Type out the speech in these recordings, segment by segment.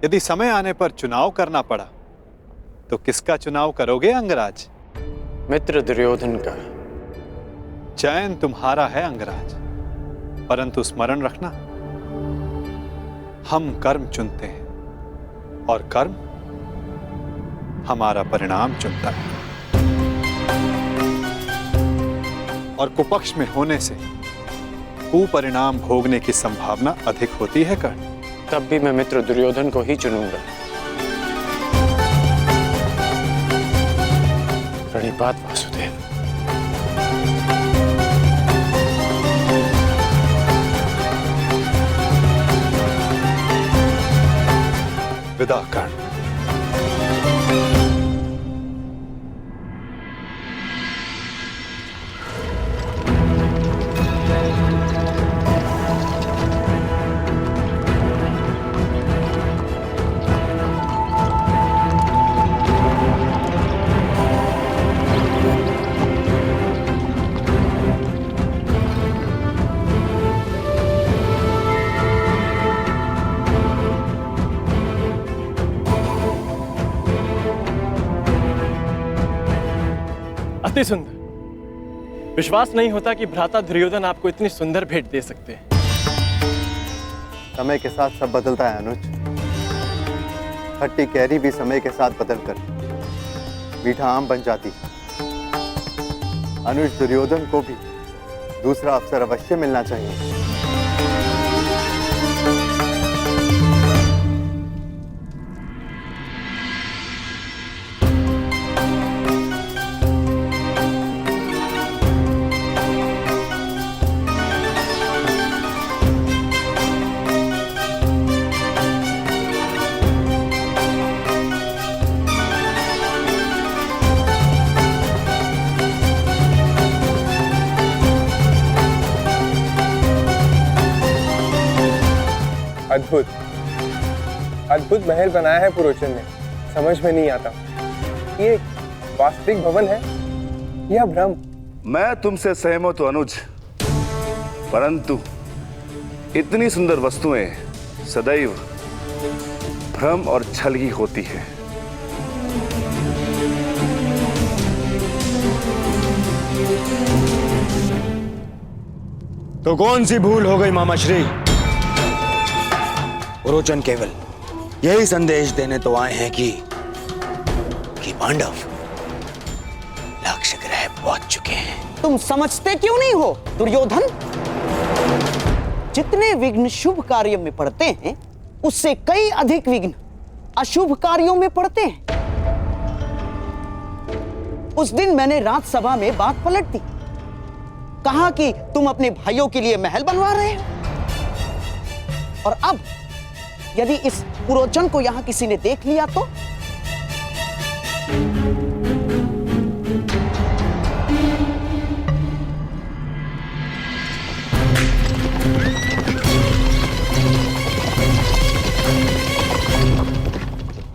यदि समय आने पर चुनाव करना पड़ा तो किसका चुनाव करोगे अंगराज? मित्र दुर्योधन का। चयन तुम्हारा है अंगराज, परंतु स्मरण रखना, हम कर्म चुनते हैं और कर्म हमारा परिणाम चुनता है। और कुपक्ष में होने से कुपरिणाम भोगने की संभावना अधिक होती है कर्ण। तब भी मैं मित्र दुर्योधन को ही चुनूंगा। प्रणिपात वासुदेव। विदा कर्ण। अति सुंदर। विश्वास नहीं होता कि भ्राता दुर्योधन आपको इतनी सुंदर भेंट दे सकते हैं। समय के साथ सब बदलता है अनुज। खट्टी कैरी भी समय के साथ बदलकर मीठा आम बन जाती है। अनुज, दुर्योधन को भी दूसरा अवसर अवश्य मिलना चाहिए। अद्भुत अद्भुत महल बनाया है पुरोचन ने। समझ में नहीं आता, ये वास्तविक भवन है या भ्रम? मैं तुमसे सहमत हूं अनुज, परंतु इतनी सुंदर वस्तुएं सदैव भ्रम और छल ही होती है। तो कौन सी भूल हो गई मामाश्री? पुरोचन केवल यही संदेश देने तो आए हैं कि पांडव लक्ष्य ग्रह पहुंच चुके हैं। तुम समझते क्यों नहीं हो दुर्योधन? जितने विघ्न शुभ कार्य में पड़ते हैं, उससे कई अधिक विघ्न अशुभ कार्यों में पड़ते हैं। उस दिन मैंने राजसभा में बात पलट दी। कहा कि तुम अपने भाइयों के लिए महल बनवा रहे हो, और अब यदि इस पुरोचन को यहां किसी ने देख लिया तो?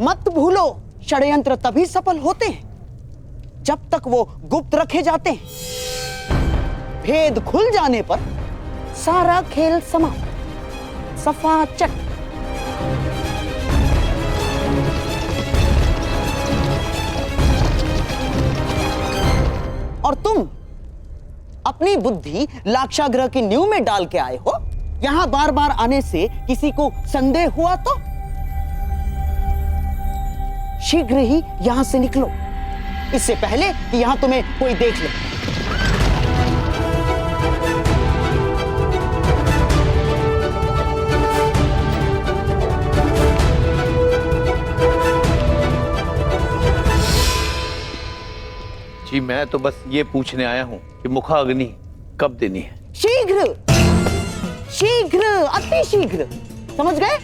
मत भूलो, षड्यंत्र तभी सफल होते हैं जब तक वो गुप्त रखे जाते हैं। भेद खुल जाने पर सारा खेल समाप्त, सफा चट। और तुम अपनी बुद्धि लाक्षागृह की नींव में डाल के आए हो। यहां बार बार आने से किसी को संदेह हुआ तो शीघ्र ही यहां से निकलो, इससे पहले कि यहां तुम्हें कोई देख ले। जी मैं तो बस ये पूछने आया हूं कि मुखाग्नि कब देनी है? शीघ्र, शीघ्र, अति शीघ्र, समझ गए?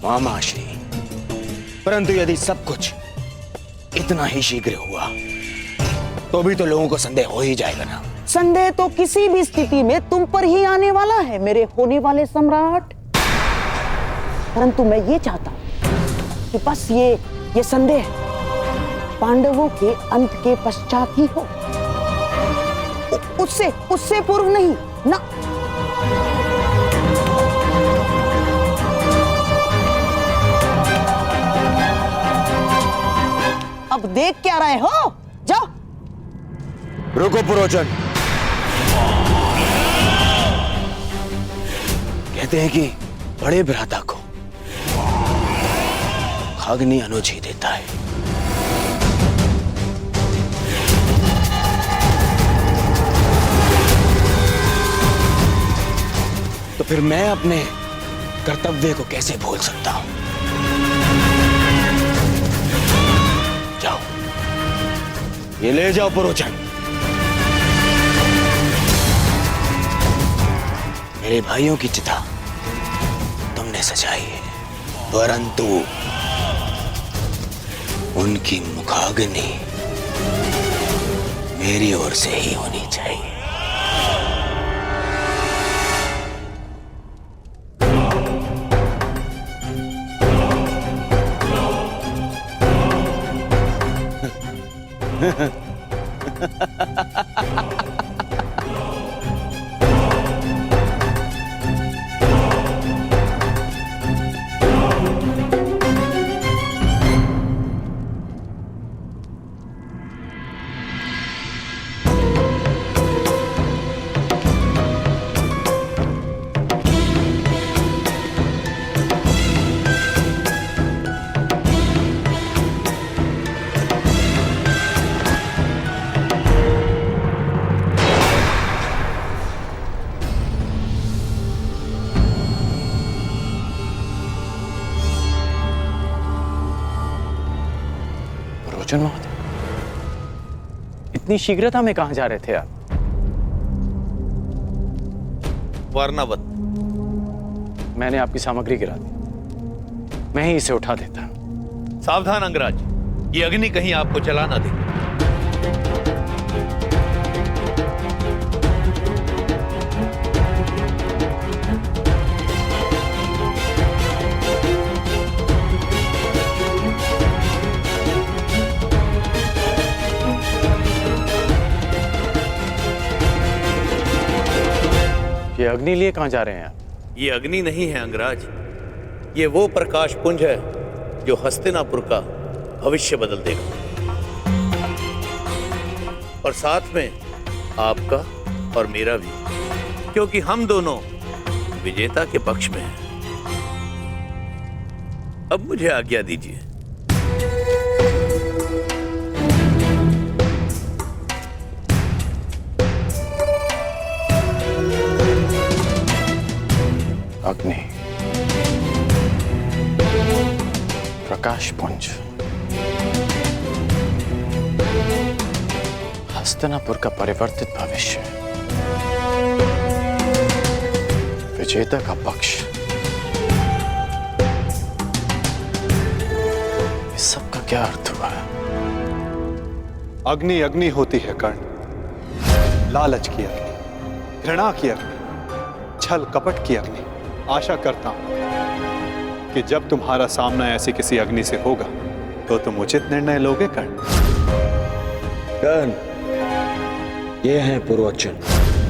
मामाश्री, परंतु यदि सब कुछ इतना ही शीघ्र हुआ तो भी तो लोगों को संदेह हो ही जाएगा ना। संदेह तो किसी भी स्थिति में तुम पर ही आने वाला है मेरे होने वाले सम्राट। परंतु मैं ये चाहता हूं कि बस ये संदेह पांडवों के अंत के पश्चात ही हो, उससे पूर्व नहीं ना। देख क्या रहे हो? जाओ। रुको पुरोचन। कहते हैं कि बड़े भ्राता को अग्नि अनुज ही देता है। तो फिर मैं अपने कर्तव्य को कैसे भूल सकता हूं? जाओ, ये ले जाओ पुरोचन। मेरे भाइयों की चिता तुमने सजाई है, परंतु उनकी मुखाग्नि मेरी ओर से ही होनी चाहिए। पुरोचन महोदय, इतनी शीघ्रता में कहां जा रहे थे आप? वर्णावत, मैंने आपकी सामग्री गिरा दी, मैं ही इसे उठा देता। सावधान अंगराज, ये अग्नि कहीं आपको जला ना दे। ये अग्नि लिए कहां जा रहे हैं आप? ये अग्नि नहीं है अंगराज, ये वो प्रकाश पुंज है जो हस्तिनापुर का भविष्य बदल देगा, और साथ में आपका और मेरा भी, क्योंकि हम दोनों विजेता के पक्ष में हैं। अब मुझे आज्ञा दीजिए। अग्नि, प्रकाश पुंज, हस्तिनापुर का परिवर्तित भविष्य, विजेता का पक्ष, इस सब का क्या अर्थ हुआ? अग्नि अग्नि होती है कर्ण, लालच की अग्नि, घृणा की अग्नि, छल कपट की अग्नि। आशा करता हूं कि जब तुम्हारा सामना ऐसी किसी अग्नि से होगा तो तुम उचित निर्णय लोगे कर्ण। कर्ण, ये हैं पुरोचन,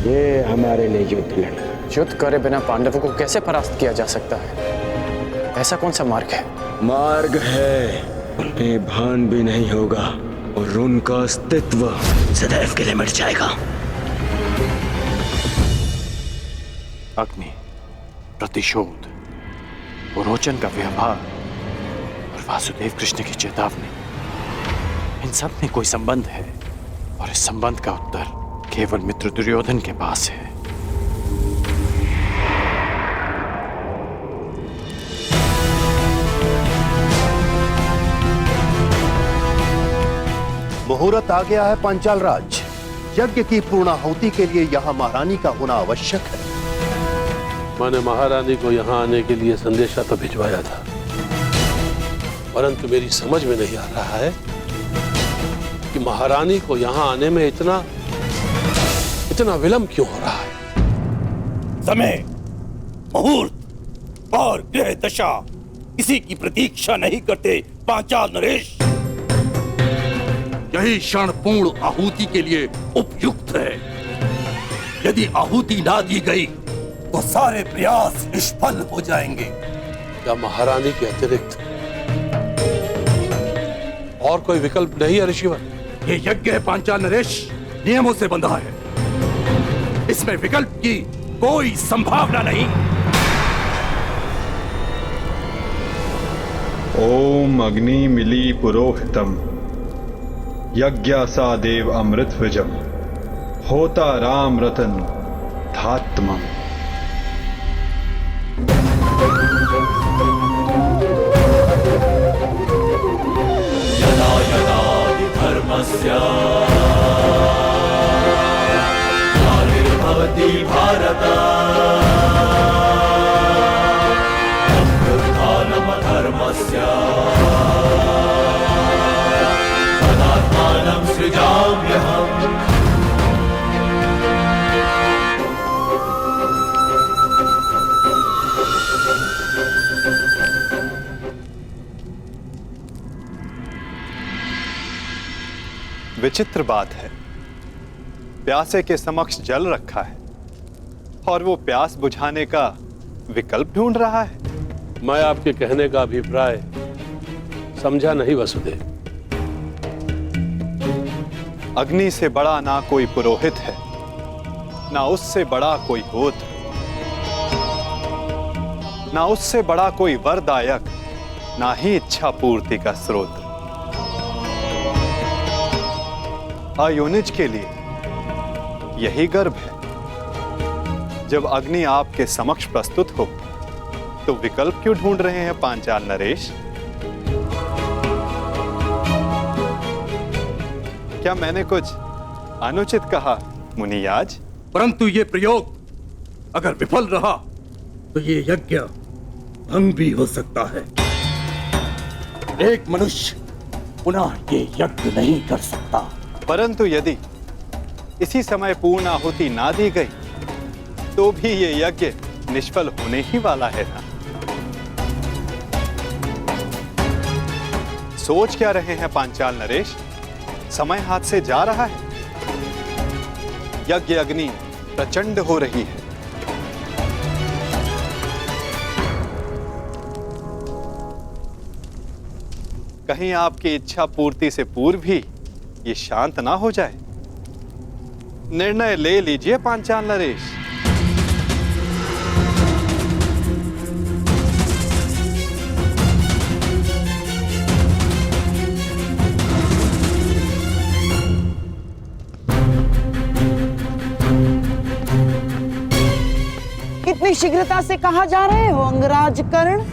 ये हमारे लिए युद्ध लड़े। युद्ध करे बिना पांडवों को कैसे परास्त किया जा सकता है? ऐसा कौन सा मार्ग है? मार्ग है, उन्हें भान भी नहीं होगा और उनका अस्तित्व सदैव के लिए मिट जाएगा। अग्नि, प्रतिशोध, पुरोचन का व्यवहार और वासुदेव कृष्ण की चेतावनी, इन सब में कोई संबंध है, और इस संबंध का उत्तर केवल मित्र दुर्योधन के पास है। मुहूर्त आ गया है पांचाल राज। यज्ञ की पूर्णाहुति के लिए यहाँ महारानी का होना आवश्यक है। मैंने महारानी को यहाँ आने के लिए संदेशा तो भिजवाया था, परंतु मेरी समझ में नहीं आ रहा है कि महारानी को यहाँ आने में इतना विलंब क्यों हो रहा है। समय, मुहूर्त और ग्रह दशा किसी की प्रतीक्षा नहीं करते पांचाल नरेश। यही क्षण पूर्ण आहुति के लिए उपयुक्त है। यदि आहुति ना दी गई तो सारे प्रयास निष्फल हो जाएंगे। क्या महारानी के अतिरिक्त और कोई विकल्प नहीं है ऋषिवर? ये यज्ञ है पांचाल नरेश, नियमों से बंधा है। इसमें विकल्प की कोई संभावना नहीं। ओम अग्नि मिली पुरोहितम यज्ञासा देव अमृत विजम होता राम रतन धात्मम। यदा यदा हि धर्मस्य ग्लानिर्भवति भारत अभ्युत्थानमधर्मस्य तदात्मानं सृजाम्यहम्। विचित्र बात है, प्यासे के समक्ष जल रखा है और वो प्यास बुझाने का विकल्प ढूंढ रहा है। मैं आपके कहने का अभिप्राय समझा नहीं वसुदेव। अग्नि से बड़ा ना कोई पुरोहित है, ना उससे बड़ा कोई गोत्र, ना उससे बड़ा कोई वरदायक, ना ही इच्छा पूर्ति का स्रोत। अयोनिज के लिए यही गर्व है। जब अग्नि आपके समक्ष प्रस्तुत हो तो विकल्प क्यों ढूंढ रहे हैं पांचाल नरेश? क्या मैंने कुछ अनुचित कहा मुनियाज? परंतु ये प्रयोग अगर विफल रहा तो ये यज्ञ भंग भी हो सकता है। एक मनुष्य पुनः ये यज्ञ नहीं कर सकता। परंतु यदि इसी समय पूर्ण आहुति ना दी गई तो भी ये यज्ञ निष्फल होने ही वाला है ना। सोच क्या रहे हैं पांचाल नरेश? समय हाथ से जा रहा है। यज्ञ अग्नि प्रचंड हो रही है। कहीं आपकी इच्छा पूर्ति से पूर्व ही ये शांत ना हो जाए। निर्णय ले लीजिए पांचाल नरेश। इतनी शीघ्रता से कहाँ जा रहे हो अंगराज कर्ण?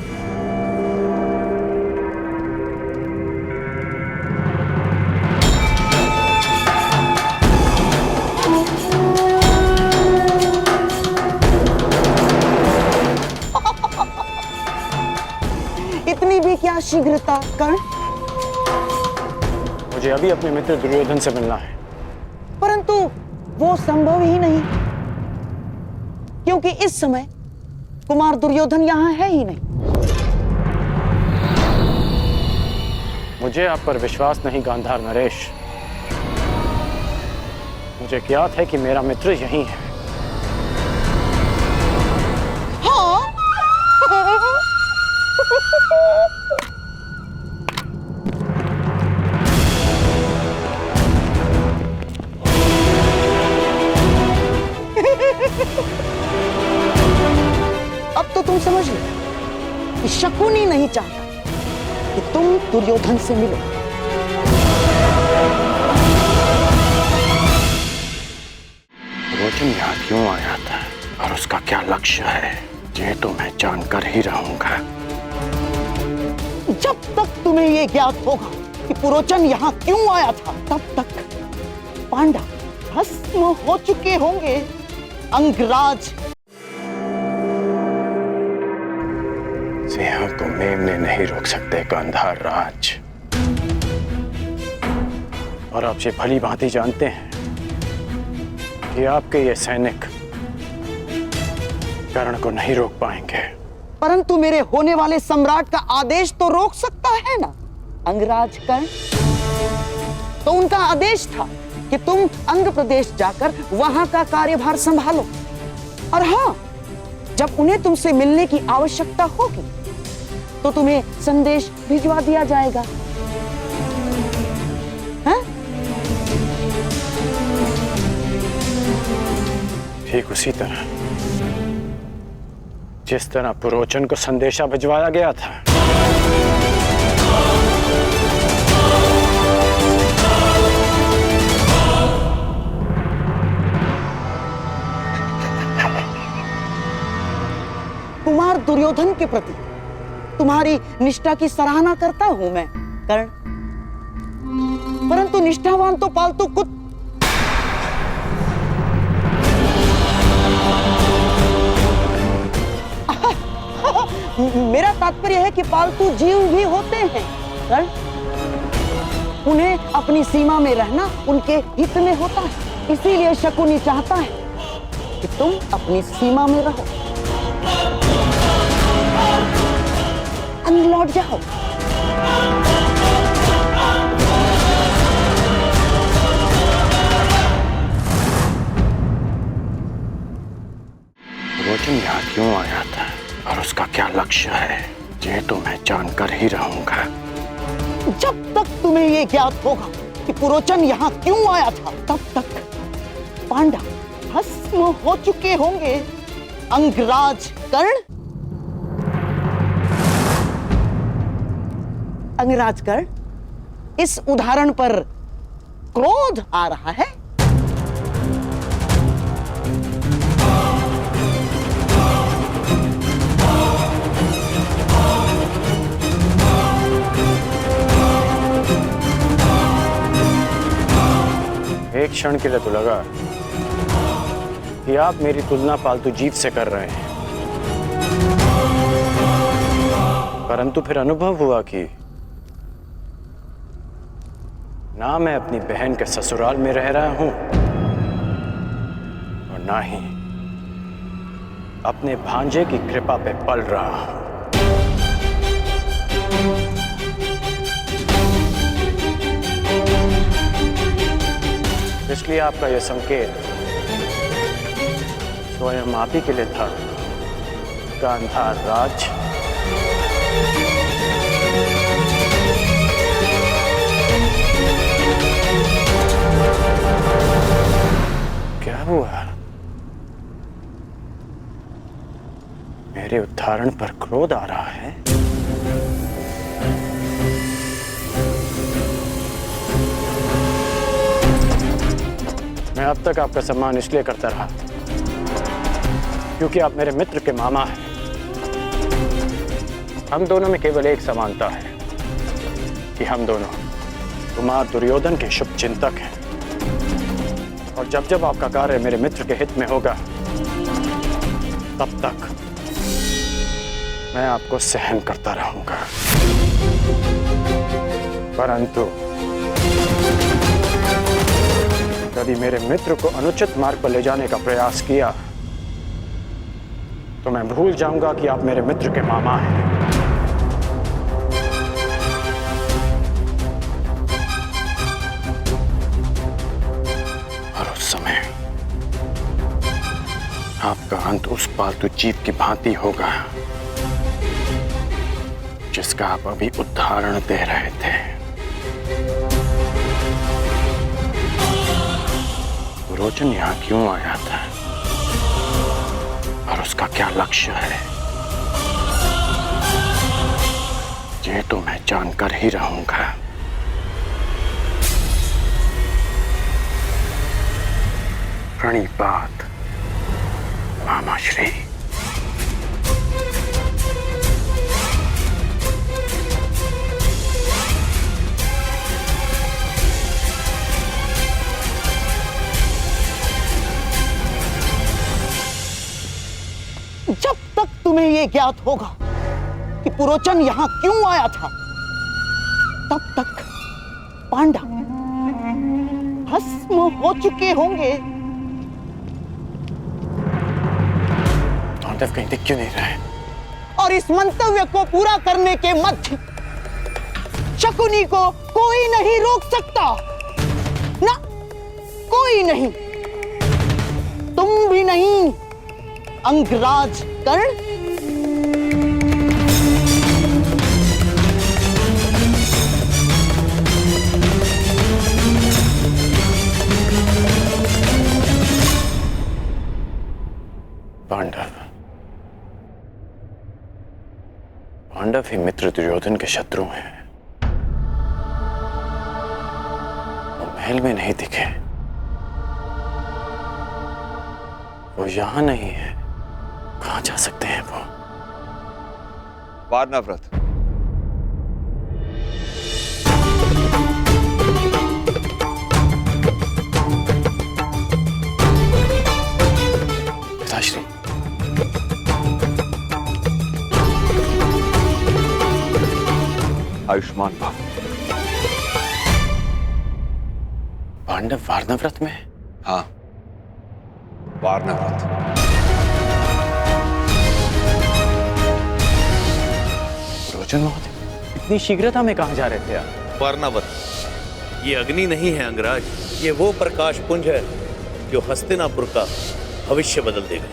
इतनी भी क्या शीघ्रता कर्ण? मुझे अभी अपने मित्र दुर्योधन से मिलना है। परंतु वो संभव ही नहीं, क्योंकि इस समय कुमार दुर्योधन यहाँ है ही नहीं। मुझे आप पर विश्वास नहीं गांधार नरेश। मुझे ज्ञात है कि मेरा मित्र यहीं है। हाँ? अब तो तुम समझ लो कि शकुनी नहीं चाहता कि तुम दुर्योधन से मिलो। रोचन यहाँ क्यों आया था और उसका क्या लक्ष्य है, ये तो मैं जानकर ही रहूंगा। जब तक तुम्हें ये ज्ञात होगा कि पुरोचन यहाँ क्यों आया था, तब तक पांडव भस्म हो चुके होंगे। अंगराज, सिंह को मेमने नहीं रोक सकते गांधार राज। और आप ये भली भांति जानते हैं कि आपके ये सैनिक कर्ण को नहीं रोक पाएंगे। परंतु मेरे होने वाले सम्राट का आदेश तो रोक सकता है ना अंगराज कर्ण। तो उनका आदेश था कि तुम अंग प्रदेश जाकर वहां का कार्यभार संभालो, और हाँ, जब उन्हें तुमसे मिलने की आवश्यकता होगी तो तुम्हें संदेश भिजवा दिया जाएगा। ठीक उसी तरह जिस तरह पुरोचन को संदेशा भिजवाया गया था। कुमार दुर्योधन के प्रति तुम्हारी निष्ठा की सराहना करता हूं मैं कर्ण, परंतु निष्ठावान तो पालतू मेरा तात्पर्य है कि पालतू जीव भी होते हैं कर्ण, उन्हें अपनी सीमा में रहना उनके हित में होता है। इसीलिए शकुनी चाहता है कि तुम अपनी सीमा में रहो, लौट जाओ। पुरोचन यहाँ क्यों आया था और उसका क्या लक्ष्य है, ये तो मैं जानकर ही रहूंगा। जब तक तुम्हें ये ज्ञात होगा कि पुरोचन यहाँ क्यों आया था, तब तक पांडव भस्म हो चुके होंगे। अंगराज कर्ण, अंगराज कर्ण, इस उदाहरण पर क्रोध आ रहा है। एक क्षण के लिए तो लगा कि आप मेरी तुलना पालतू जीव से कर रहे हैं, परंतु फिर अनुभव हुआ कि ना मैं अपनी बहन के ससुराल में रह रहा हूं और ना ही अपने भांजे की कृपा पे पल रहा हूं। इसलिए आपका यह संकेत स्वयं आप ही के लिए था, गांधार राज। क्या हुआ? मेरे उदाहरण पर क्रोध आ रहा है? मैं अब तक आपका सम्मान इसलिए करता रहा क्योंकि आप मेरे मित्र के मामा हैं। हम दोनों में केवल एक समानता है कि हम दोनों कुमार दुर्योधन के शुभ चिंतक हैं, और जब जब आपका कार्य मेरे मित्र के हित में होगा, तब तक मैं आपको सहन करता रहूंगा। परंतु यदि मेरे मित्र को अनुचित मार्ग पर ले जाने का प्रयास किया, तो मैं भूल जाऊंगा कि आप मेरे मित्र के मामा हैं। और उस समय आपका अंत उस पालतू जीव की भांति होगा जिसका आप अभी उदाहरण दे रहे थे। पुरोचन यहाँ क्यों आया था और उसका क्या लक्ष्य है, ये तो मैं जानकर ही रहूंगा। प्रणिपात मामाश्री। जब तक तुम्हें यह ज्ञात होगा कि पुरोचन यहां क्यों आया था, तब तक पांडव भस्म हो चुके होंगे। पांडव कहीं दिख क्यों नहीं रहे? और इस मंतव्य को पूरा करने के मध्य शकुनी को कोई नहीं रोक सकता, ना कोई नहीं, तुम भी नहीं अंगराज कर्ण। पांडव ही मित्र दुर्योधन के शत्रु हैं। वो महल में नहीं दिखे, वो यहां नहीं है, कहां जा सकते हैं वो? वारनाव्रत। पिताश्री, आयुष्मान भव। पांडव वारनाव्रत में? हाँ, वारनाव्रत। रोचन महोदय, इतनी शीघ्रता में कहां जा रहे थे आप? वारनावत, ये अग्नि नहीं है अंगराज, ये वो प्रकाश पुंज है जो हस्तिनापुर का भविष्य बदल देगा।